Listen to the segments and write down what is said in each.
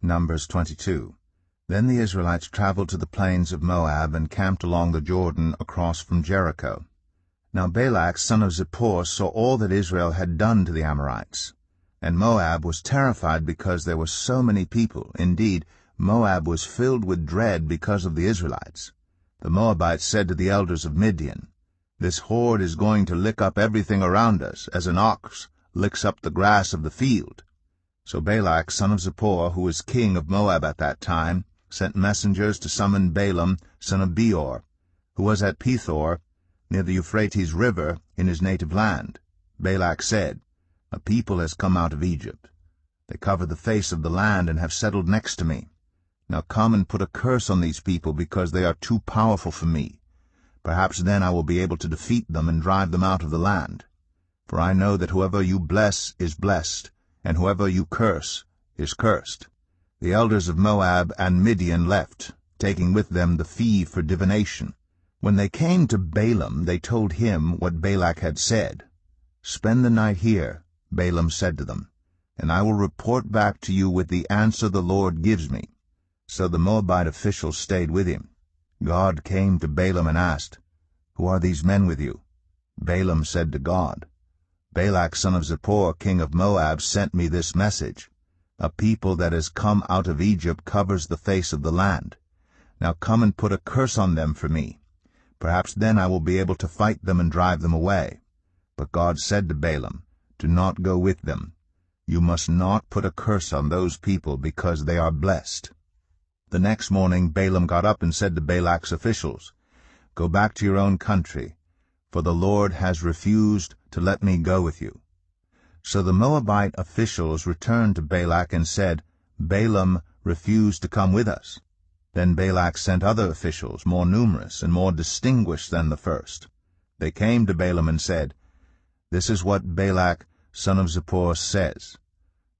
Numbers 22. Then the Israelites traveled to the plains of Moab and camped along the Jordan across from Jericho. Now Balak son of Zippor saw all that Israel had done to the Amorites. And Moab was terrified because there were so many people. Indeed, Moab was filled with dread because of the Israelites. The Moabites said to the elders of Midian, "This horde is going to lick up everything around us, as an ox licks up the grass of the field." So Balak son of Zippor, who was king of Moab at that time, sent messengers to summon Balaam son of Beor, who was at Pethor, near the Euphrates River, in his native land. Balak said, "A people has come out of Egypt. They cover the face of the land and have settled next to me. Now come and put a curse on these people, because they are too powerful for me. Perhaps then I will be able to defeat them and drive them out of the land. For I know that whoever you bless is blessed, and whoever you curse is cursed." The elders of Moab and Midian left, taking with them the fee for divination. When they came to Balaam, they told him what Balak had said. "Spend the night here," Balaam said to them, "and I will report back to you with the answer the Lord gives me." So the Moabite officials stayed with him. God came to Balaam and asked, "Who are these men with you?" Balaam said to God, "Balak son of Zippor, king of Moab, sent me this message. A people that has come out of Egypt covers the face of the land. Now come and put a curse on them for me. Perhaps then I will be able to fight them and drive them away." But God said to Balaam, "Do not go with them. You must not put a curse on those people, because they are blessed." The next morning Balaam got up and said to Balak's officials, "Go back to your own country, for the Lord has refused to let me go with you." So the Moabite officials returned to Balak and said, "Balaam refused to come with us." Then Balak sent other officials, more numerous and more distinguished than the first. They came to Balaam and said, "This is what Balak son of Zippor says.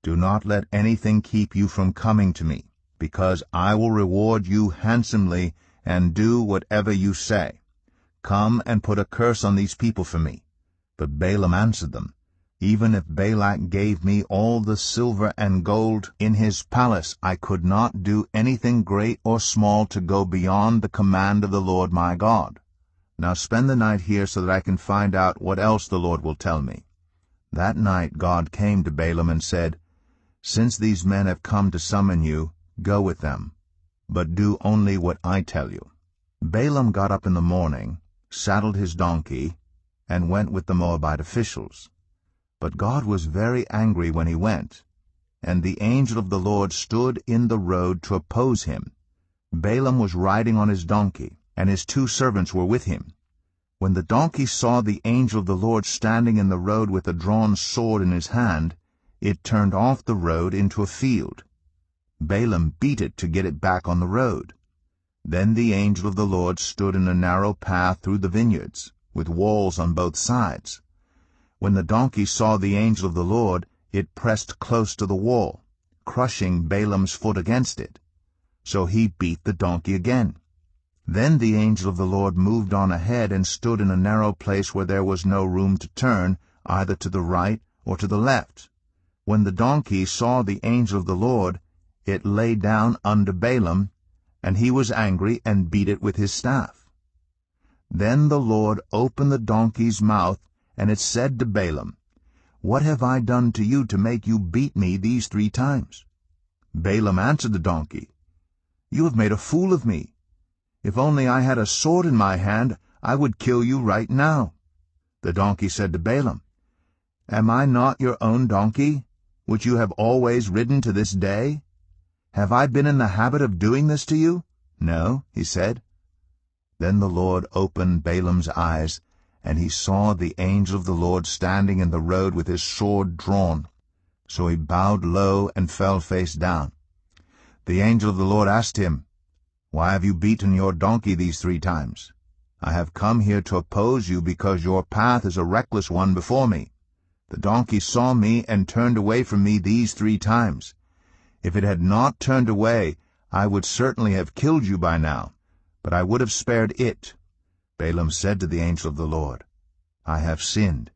Do not let anything keep you from coming to me, because I will reward you handsomely and do whatever you say. Come and put a curse on these people for me." But Balaam answered them, "Even if Balak gave me all the silver and gold in his palace, I could not do anything great or small to go beyond the command of the Lord my God. Now spend the night here so that I can find out what else the Lord will tell me." That night God came to Balaam and said, "Since these men have come to summon you, go with them, but do only what I tell you." Balaam got up in the morning, saddled his donkey, and went with the Moabite officials. But God was very angry when he went, and the angel of the Lord stood in the road to oppose him. Balaam was riding on his donkey, and his 2 servants were with him. When the donkey saw the angel of the Lord standing in the road with a drawn sword in his hand, it turned off the road into a field. Balaam beat it to get it back on the road. Then the angel of the Lord stood in a narrow path through the vineyards, with walls on both sides. When the donkey saw the angel of the Lord, it pressed close to the wall, crushing Balaam's foot against it. So he beat the donkey again. Then the angel of the Lord moved on ahead and stood in a narrow place where there was no room to turn, either to the right or to the left. When the donkey saw the angel of the Lord, it lay down under Balaam, and he was angry and beat it with his staff. Then the Lord opened the donkey's mouth, and it said to Balaam, "What have I done to you to make you beat me these 3 times?" Balaam answered the donkey, "You have made a fool of me. If only I had a sword in my hand, I would kill you right now." The donkey said to Balaam, "Am I not your own donkey, which you have always ridden to this day? Have I been in the habit of doing this to you?" "No," he said. Then the Lord opened Balaam's eyes, and he saw the angel of the Lord standing in the road with his sword drawn. So he bowed low and fell face down. The angel of the Lord asked him, "Why have you beaten your donkey these 3 times? I have come here to oppose you because your path is a reckless one before me. The donkey saw me and turned away from me these 3 times. If it had not turned away, I would certainly have killed you by now, but I would have spared it." Balaam said to the angel of the Lord, "I have sinned.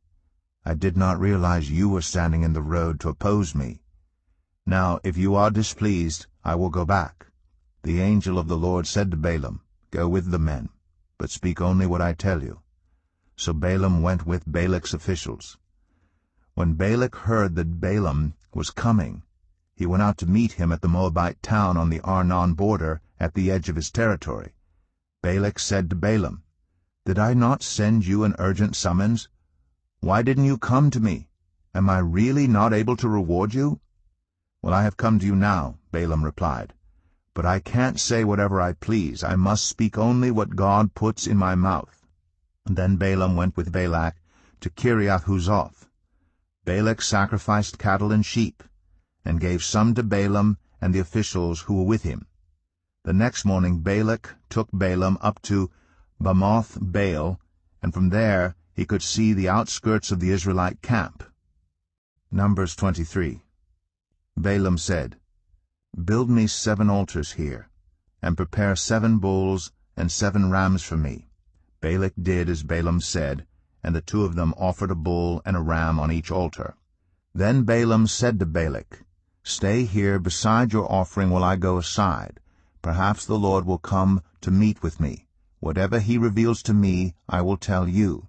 I did not realize you were standing in the road to oppose me. Now if you are displeased, I will go back. The angel of the Lord said to Balaam, Go with the men, but speak only what I tell you. So Balaam went with Balak's officials. When Balak heard that Balaam was coming, he went out to meet him at the Moabite town on the Arnon border at the edge of his territory. Balak said to Balaam, Did I not send you an urgent summons? Why didn't you come to me? Am I really not able to reward you? Well, I have come to you now, Balaam replied. But I can't say whatever I please. I must speak only what God puts in my mouth. And then Balaam went with Balak to Kiriath-Huzoth. Balak sacrificed cattle and sheep, and gave some to Balaam and the officials who were with him. The next morning Balak took Balaam up to Bamoth Baal, and from there he could see the outskirts of the Israelite camp. Numbers 23. Balaam said, Build me 7 altars here, and prepare 7 bulls and 7 rams for me. Balak did as Balaam said, and the 2 of them offered a bull and a ram on each altar. Then Balaam said to Balak, Stay here beside your offering while I go aside. Perhaps the Lord will come to meet with me. Whatever he reveals to me, I will tell you.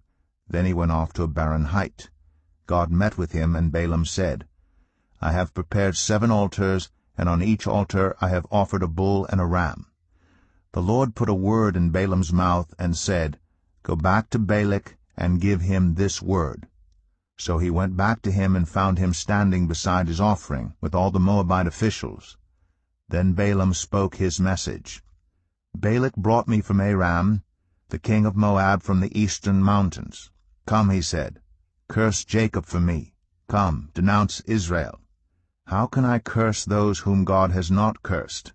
Then he went off to a barren height. God met with him, and Balaam said, I have prepared 7 altars, and on each altar I have offered a bull and a ram. The Lord put a word in Balaam's mouth and said, Go back to Balak and give him this word. So he went back to him and found him standing beside his offering with all the Moabite officials. Then Balaam spoke his message. Balak brought me from Aram, the king of Moab from the eastern mountains. Come, he said, curse Jacob for me. Come, denounce Israel. How can I curse those whom God has not cursed?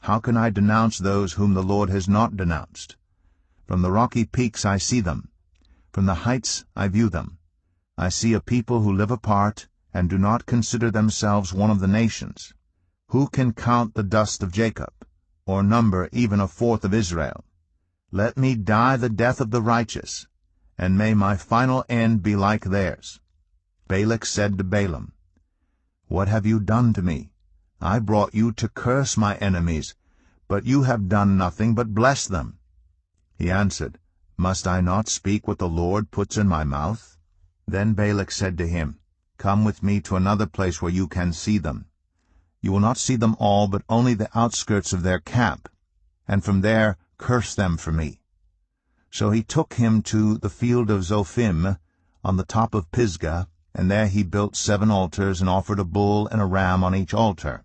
How can I denounce those whom the Lord has not denounced? From the rocky peaks I see them. From the heights I view them. I see a people who live apart and do not consider themselves one of the nations. Who can count the dust of Jacob, or number even 1/4 of Israel? Let me die the death of the righteous, and may my final end be like theirs. Balak said to Balaam, What have you done to me? I brought you to curse my enemies, but you have done nothing but bless them. He answered, Must I not speak what the Lord puts in my mouth? Then Balak said to him, Come with me to another place where you can see them. You will not see them all, but only the outskirts of their camp, and from there curse them for me. So he took him to the field of Zophim on the top of Pisgah, and there he built 7 altars and offered a bull and a ram on each altar.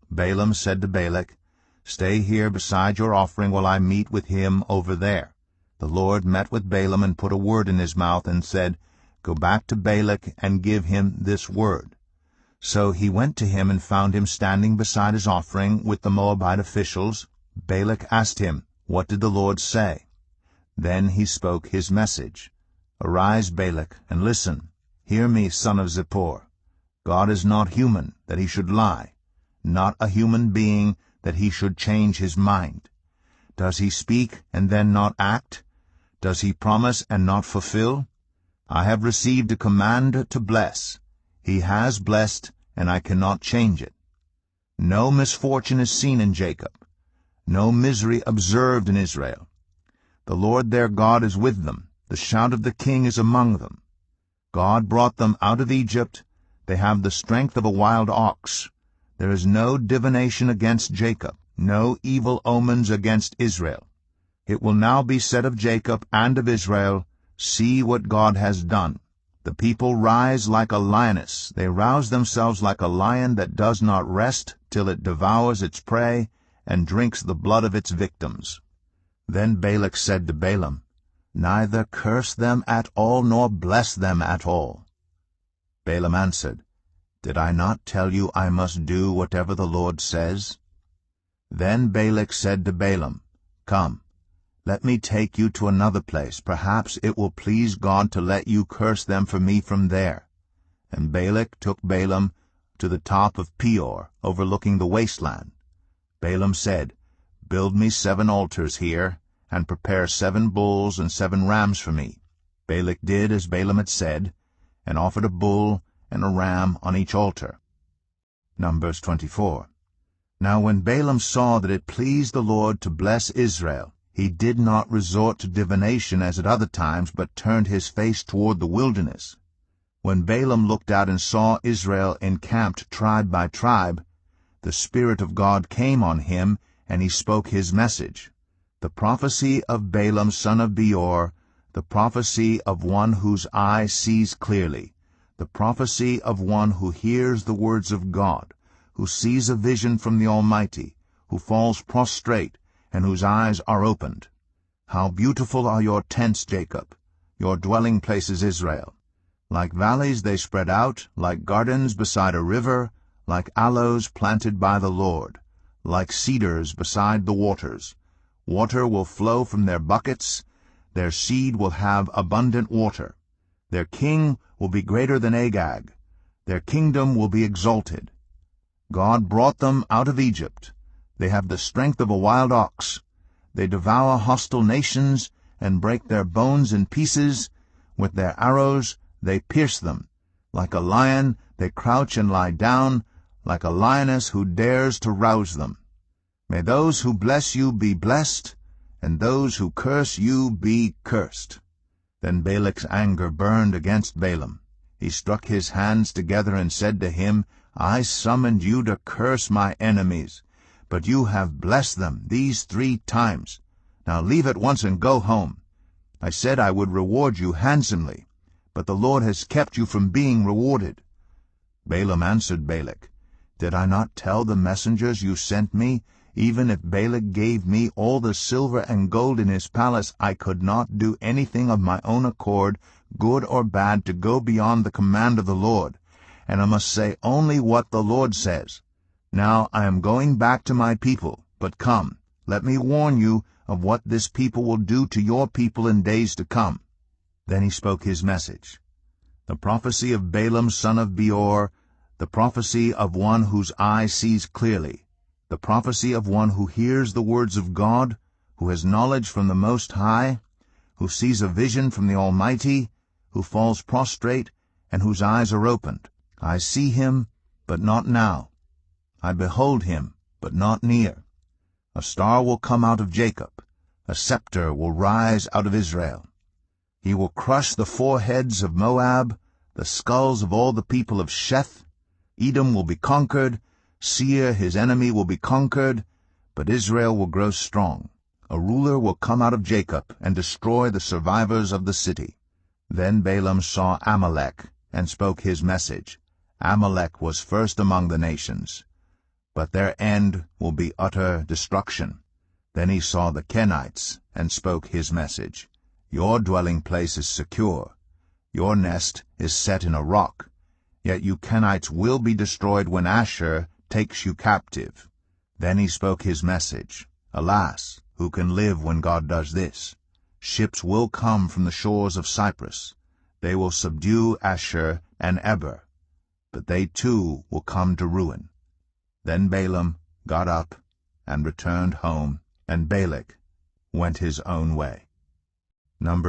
Balaam said to Balak, Stay here beside your offering while I meet with him over there. The Lord met with Balaam and put a word in his mouth and said, Go back to Balak and give him this word. So he went to him and found him standing beside his offering with the Moabite officials. Balak asked him, What did the Lord say? Then he spoke his message. Arise, Balak, and listen. Hear me, son of Zippor. God is not human, that he should lie, not a human being, that he should change his mind. Does he speak and then not act? Does he promise and not fulfill? I have received a command to bless. He has blessed, and I cannot change it. No misfortune is seen in Jacob, no misery observed in Israel. The Lord their God is with them. The shout of the king is among them. God brought them out of Egypt. They have the strength of a wild ox. There is no divination against Jacob, no evil omens against Israel. It will now be said of Jacob and of Israel, See what God has done. The people rise like a lioness. They rouse themselves like a lion that does not rest till it devours its prey and drinks the blood of its victims. Then Balak said to Balaam, Neither curse them at all nor bless them at all. Balaam answered, Did I not tell you I must do whatever the Lord says? Then Balak said to Balaam, Come, let me take you to another place. Perhaps it will please God to let you curse them for me from there. And Balak took Balaam to the top of Peor, overlooking the wasteland. Balaam said, Build me 7 altars here, and prepare 7 bulls and 7 rams for me. Balak did as Balaam had said, and offered a bull and a ram on each altar. Numbers 24. Now when Balaam saw that it pleased the Lord to bless Israel, he did not resort to divination as at other times, but turned his face toward the wilderness. When Balaam looked out and saw Israel encamped tribe by tribe, the Spirit of God came on him, and he spoke his message. The prophecy of Balaam son of Beor, the prophecy of one whose eye sees clearly, the prophecy of one who hears the words of God, who sees a vision from the Almighty, who falls prostrate, and whose eyes are opened. How beautiful are your tents, Jacob, your dwelling places, Israel! Like valleys they spread out, like gardens beside a river, like aloes planted by the Lord, like cedars beside the waters. Water will flow from their buckets, their seed will have abundant water. Their king will be greater than Agag, their kingdom will be exalted. God brought them out of Egypt. They have the strength of a wild ox. They devour hostile nations and break their bones in pieces. With their arrows they pierce them. Like a lion they crouch and lie down, like a lioness who dares to rouse them. May those who bless you be blessed, and those who curse you be cursed. Then Balak's anger burned against Balaam. He struck his hands together and said to him, I summoned you to curse my enemies, but you have blessed them these 3 times. Now leave at once and go home. I said I would reward you handsomely, but the Lord has kept you from being rewarded. Balaam answered Balak, Did I not tell the messengers you sent me, even if Balak gave me all the silver and gold in his palace, I could not do anything of my own accord, good or bad, to go beyond the command of the Lord, and I must say only what the Lord says. Now I am going back to my people, but come, let me warn you of what this people will do to your people in days to come. Then he spoke his message. The prophecy of Balaam son of Beor, the prophecy of one whose eye sees clearly, the prophecy of one who hears the words of God, who has knowledge from the Most High, who sees a vision from the Almighty, who falls prostrate, and whose eyes are opened. I see him, but not now. I behold him, but not near. A star will come out of Jacob, a scepter will rise out of Israel. He will crush the foreheads of Moab, the skulls of all the people of Sheth. Edom will be conquered, Seir his enemy will be conquered, but Israel will grow strong. A ruler will come out of Jacob and destroy the survivors of the city. Then Balaam saw Amalek and spoke his message. Amalek was first among the nations, but their end will be utter destruction. Then he saw the Kenites and spoke his message. Your dwelling place is secure. Your nest is set in a rock. Yet you Kenites will be destroyed when Asshur takes you captive. Then he spoke his message. Alas, who can live when God does this? Ships will come from the shores of Cyprus. They will subdue Asshur and Eber, but they too will come to ruin. Then Balaam got up and returned home, and Balak went his own way. Numbers